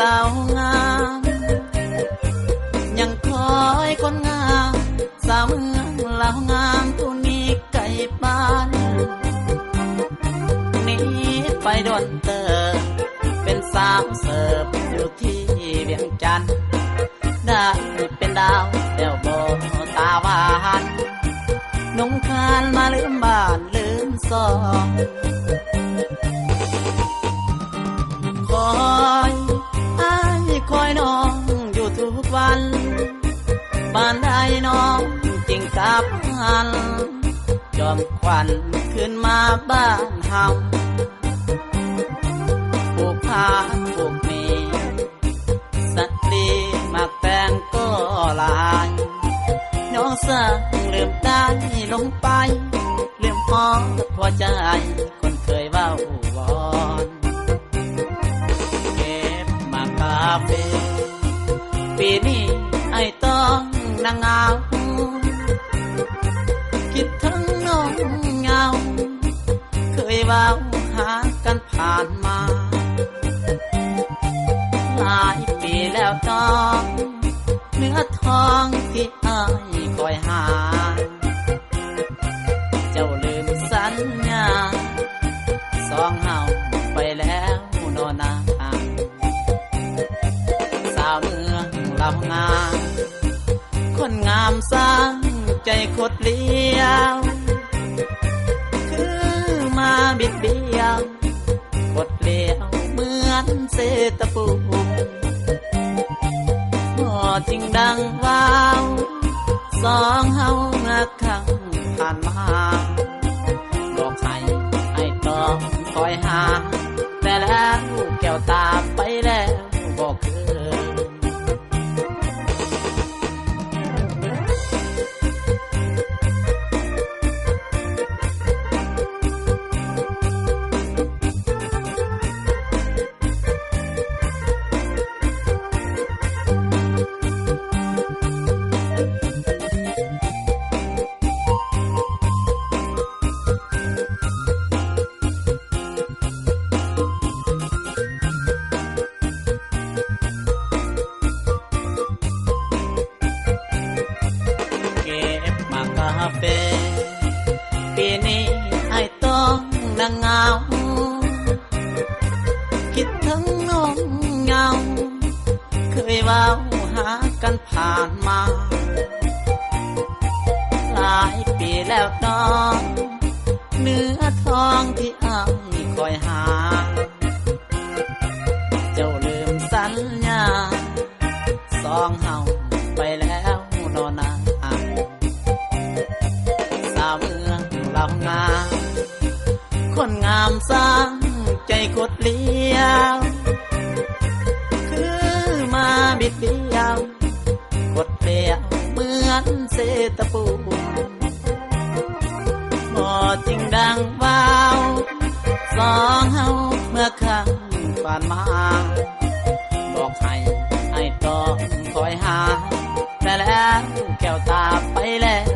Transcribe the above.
ลาวงามยังคอยคนงามสาวเมืองลาวงามผู้นี้ไกลบ้านหนีไปดวนเตอเป็นสาวเสิร์ฟอยู่ที่เวียงจันทน์ได้เป็นดาวแต้วโบตาหวานนงคานมาลืมบ้านลืมซองคอยอ้ายคอยน้องอยู่ทุกวันบ้านใดน้องจริงกับหันจอมควันขึ้นมาบ้านเฮาปลูกผ้าปลูกมีสัตว์ลีมาแปลงก็ลายน้องสั่งลืมได้ลงไปลืมหอมหัวใจคนเคยเว้าวอนเก็บมากาเฟ่ปีนี้ไอ้ต้องนั่งเหงาคิดถึงน้องเหงาเคยเว้าหากันผ่านมาหลายปีแล้วน้องเนื้อทองที่อ้ายคอยหาเจ้าลืมสัญญาสองเฮาไปแล้วโนนาสาวเมืองลาวงามคนงามสร้างใจคดเลี้ยวคือมาบิดเบี้ยวคดเลี้ยวเหมือนเศษตะปูจริงดังว้าวสองเฮาเมื่อครั้งผ่านมาบอกให้ต้องคอยหาแต่แล้วแก้วตาไปแล้วบอกคืนปีนี้ไอ้ต้องนั่งเหงาคิดถึงน้องเหงาเคยเว้าหากันผ่านมาหลายปีแล้วน้องเนื้อทองที่อ้ายคอยหาเจ้าลืมสัญญาสองเฮาไปแล้วนอนนาเมืองลาวงามคนงามสร้างใจคดเลี้ยวคือมาบิดเบี้ยวคดเลี้ยวเหมือนเศษตะปูบ่จริงดังว้าวสองเฮาเมื่อครั้งผ่านมาบอกให้ต้องคอยหาแต่แล้วแก้วตาไปแล้ว